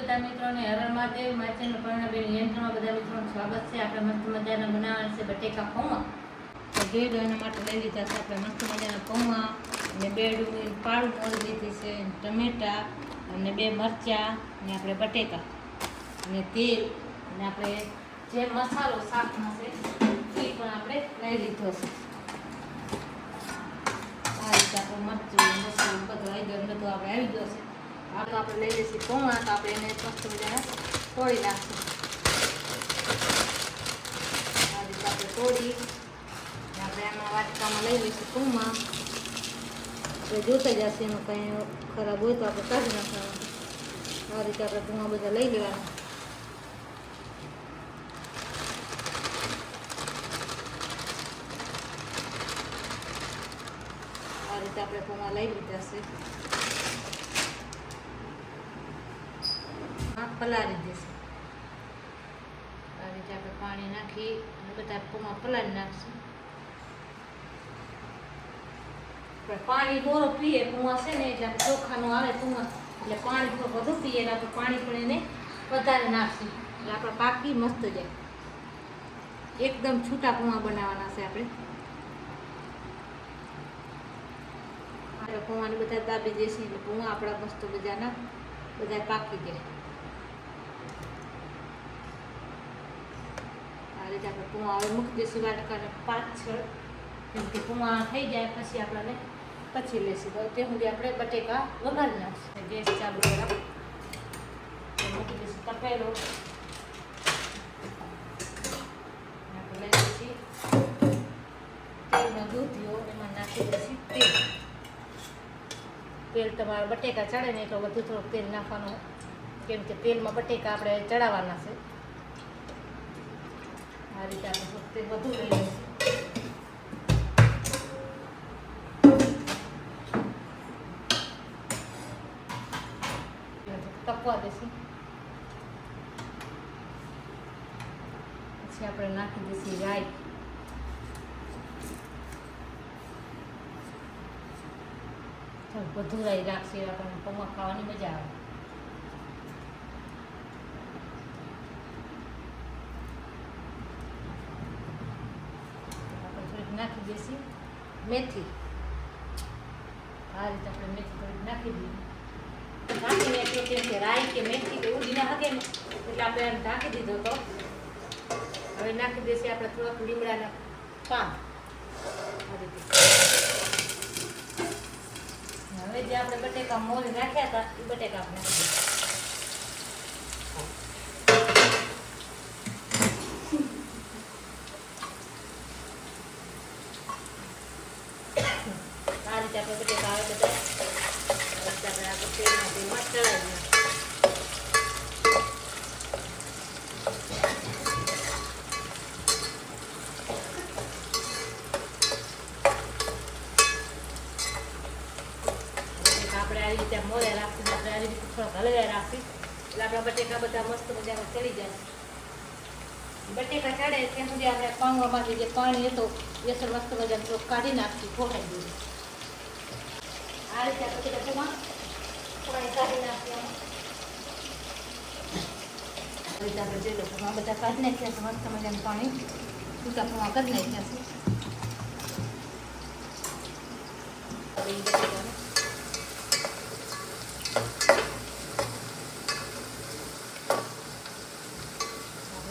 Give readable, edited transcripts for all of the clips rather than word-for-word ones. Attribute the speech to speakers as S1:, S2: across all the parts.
S1: બધા મિત્રોને હર મહાદેવ મારી ચેનલ પરણાબેન નિયંત્રણમાં બધા મિત્રોનું સ્વાગત છે। આપણે મસ્ત મજાના બનાવવાના છે બટેકા પૌવા। તો જોઈ લો એના માટે લઈ લીધા છે આપણે મસ્ત મજાના પૌવા અને 2 ડુંગળી પાળું મોરી લીધી છે, ટમેટા અને 2 મરચાં અને આપણે બટેકા અને તેલ અને આપણે જે મસાલો શાકમાં છે એ પણ આપણે લઈ લીધો છે। આ રીતે આપણે મરચું મસાલો બધો આવી ગયો, બધું આપણે આવી ગયો છે। આ તો આપણે લઈ લઈશું પૌવા, તો આપણે એને મસ્ત મજાના તોડી નાખીશું। આ રીતે આપણે તોડી આપણે આમાં વાટકામાં લઈ લઈશું પૌવા। આપણે જોતા જશે એમાં કંઈ ખરાબ હોય તો આપણે કાઢી નાખવાનું। આ રીતે આપણે પૌવા બધા લઈ લેવાના। આ રીતે આપણે પૌવા લઈ લીધા છે, પલાળી દેશું। આ રીતે આપણે પાણી નાખી અને બધા પૌવા પલાળી નાખશું। પાણી થોડું પીએ પૌવા છે ને એટલે ચોખાનું આવે પૌવા એટલે પાણી થોડું વધુ પીએ એટલે આપણે પાણી પણ એને વધારે નાખશું એટલે આપણે પાકી મસ્ત જાય। એકદમ છૂટા પૌવા બનાવવાના છે આપણે પૌવાને બધા દાબી દેશે એટલે પૌવા આપણા મસ્ત મજાના બધા પાકી જાય। આ રીતે આપણે પૌવા હવે મૂકી દઈશું વાટકાને 5-6, કેમ કે પૌવા થઈ જાય પછી આપણને પછી લેશું। તો તે સુધી આપણે બટેકા વઘારી નાખીશું। ગેસ ચાલુ કરા મૂકી દઈશું તપેલો, આપણે લઈ દઈશું તેલનો દૂધિયો, એમાં નાખી દઈશું તેલ। તેલ તમારા બટેકા ચડે ને તો વધુ થોડુંક તેલ નાખવાનું, કેમ કે તેલમાં બટેકા આપણે ચડાવવાના છે। આ રીતે આપણે થોડુંક તેલ વધુ લઈ લઈશું। તપવા દઈશું, પછી આપણે નાખી દઈશું રાઈ। બધું રાઈ રાખશે, આપણને પૌવા ખાવાની મજા આવે। આપણે થોડીક નાખી દઈશું મેથી। આ રીતે આપણે મેથી થોડીક નાખી દઈએ, ઢાંકીને એટલે કેમ કે રાઈ કે મેથી કે ઉડી ના શકે ને એટલે આપણે એને ઢાંકી દીધો તો હવે નાખી દઈશું આપણે થોડાક લીમડાના પાન। આ રીતે હવે જે આપણે બટેકા મોરી નાખ્યા હતા એ બટેકા આપણે નાખી દઈશું। આ રીતે આપણે બટેકા આવે બધા આપણે આ તેલમાં ચડાવી દઈએ। આપણે આ રીતે મોરે રાખીશું, આપણે આ રીતે થોડાક હલવ્યા રાખીશું એટલે આપણા બટેકા બધા મસ્ત મજામાં ચડી જાય। બટેકા ચડે ત્યાં સુધી આપણે પૌવામાંથી જે પાણી હતું એ સર મસ્ત મજાનું કાઢી નાખીશું, ખોખાઈ દઈએ। આ રીતે આપણે બધા પૌવા પાણી કાઢી નાખીશું। આ રીતે આપણે જોઈ લો પૌવા બધા કાઢી નાખ્યા છે, મસ્ત મજાનું પાણી છૂટા પૌવા કરી નાખ્યા છે।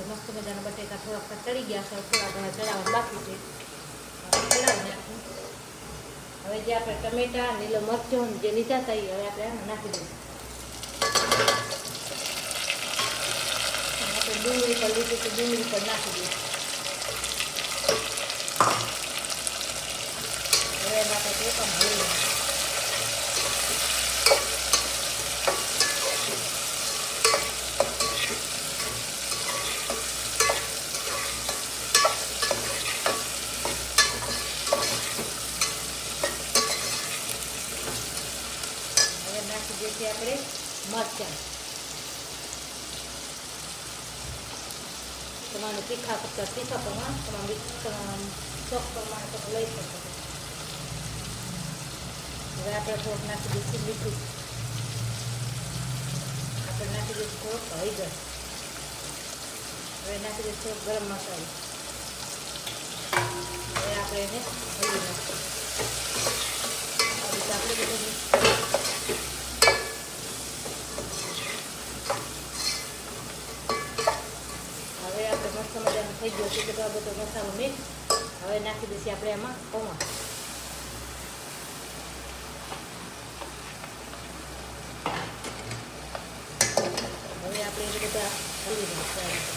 S1: મસ્ત મજાના બટેકા થોડાક ચડી ગયા છે, થોડા ઘણા ચડાવવા બાકી છે, ચડાવી નાખીએ। હવે જે આપણે ટમેટા લીલો મરચો જે લીધા હતા એ હવે આપણે નાખી દઈશું। આપણે ડુંગળી પર લીધી તો ડુંગળી પર નાખી દઈશું। હવે એમાં આપણે ચોખામાં હળી નાખીશું। નાખી દઈશું આપણે મરચાં, તમારે તીખા કરતા તીખા પ્રમાણ તમારે ચોક પ્રમાણે તમે લઈ શકો છો। હવે આપણે થોડુંક નાખી દઈશું મીઠું। આપણે આપણે નાખી દઈશું થોડોક હળદર. હવે નાખી દઈશું થોડોક ગરમ મસાલો. હવે આપણે એને હળવી નાખીશું. આ રીતે આપણે બધું મિક્સ કરીશું. હવે આપણે મસ્ત મજાનું થઈ ગયો છે બધો આ બધો મસાલો મિક્સ. હવે નાખી દઈશું આપણે એમાં પૌવા. હવે આપણે એને બધા હળવી નાખીશું.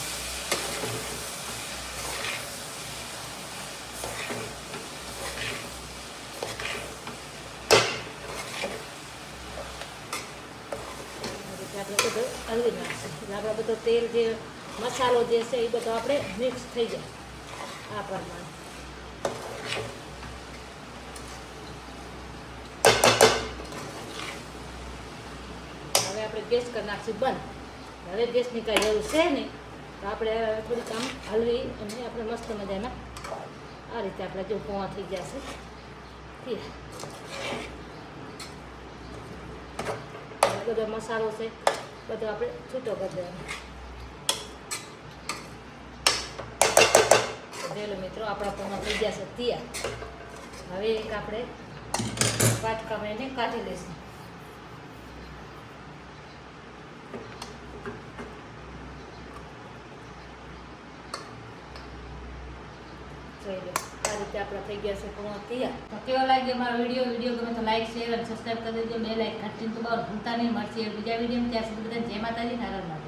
S1: આપણે બધું હળવી નાખીશું એટલે આપણે બધો તેલ જે મસાલો જે છે એ બધો આપણે મિક્સ થઈ જાય આ પ્રમાણે. હવે આપણે ગેસ કરી નાખીશું બંધ. હવે ગેસની કાંઈ જરૂર છે નહીં તો આપણે થોડીક આમ હલવી અને આપણે મસ્ત મજાના આ રીતે આપણે જો પૌવા થઈ જશે. બધો મસાલો છે બધો આપણે છૂટો કરી દેવાનો. જોઈ લો મિત્રો આપણા પૌવા થઈ ગયા છે તૈયાર. હવે એક આપણે વાટકામાં એને કાઢી લઈશું. જોઈ લો આ રીતે આપણા થઈ ગયા છે પૌવા તૈયાર. તો કેવો લાગ્યો મારો વિડીયો ગમે તો લાઈક શેર અને સબસ્ક્રાઈબ કરી દેજો. બે લાઈક ઘંટી તો બહાર ભૂલતા નહીં. મળશે બીજા વિડીયો ત્યાં સુધી બધાને જય માતાજી. નારાયણ.